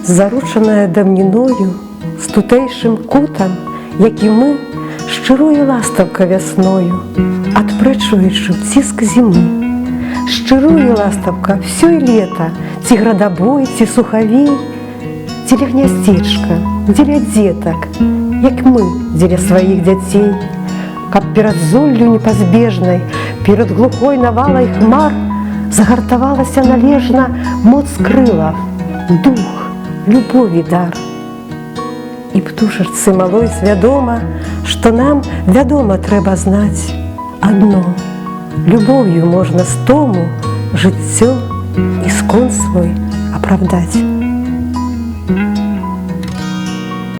заручаная даўніною, з тутэйшым кутам, як і мы, шчыруе ластаўка вясною, адпрэчваючы ціск зімы. Шчыруе ластаўка всё і лета, ці градабой, ці сухавей, дзеля гняздзечка, дзеля дзетак, як мы дзеля сваіх дзяцей, каб перад золлю непазбежнай, перад глухой навалай хмар загартавалася належна моц крылаў, дух, любові дар. І птушачцы малой свядома, што нам, вядома, трэба знаць адно: любоўю можна з тому жыццё і скон свой апраўдаць.